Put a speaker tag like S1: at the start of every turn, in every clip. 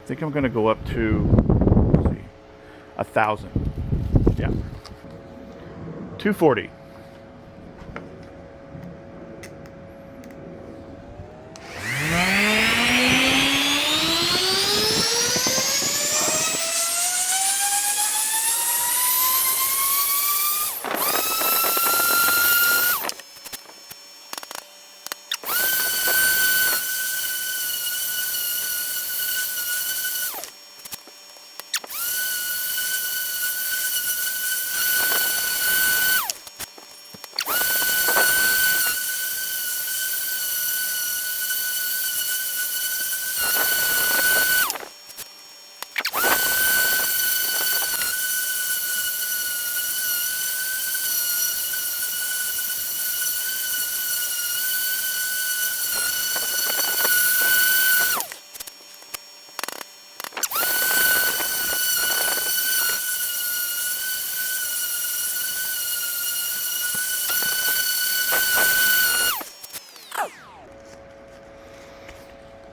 S1: think I'm going to go up to, let's see, 1,000. Yeah. 240.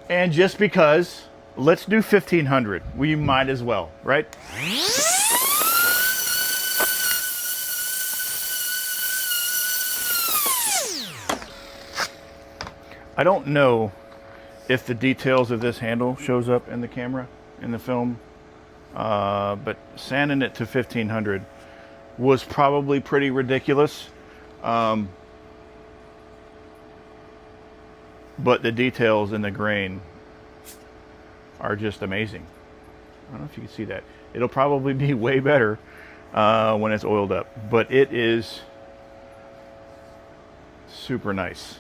S1: And just because, let's do 1,500. We might as well, right? I don't know if the details of this handle shows up in the camera, in the film, but sanding it to 1,500 was probably pretty ridiculous. But the details in the grain are just amazing. I don't know if you can see that. It'll probably be way better when it's oiled up, but it is super nice.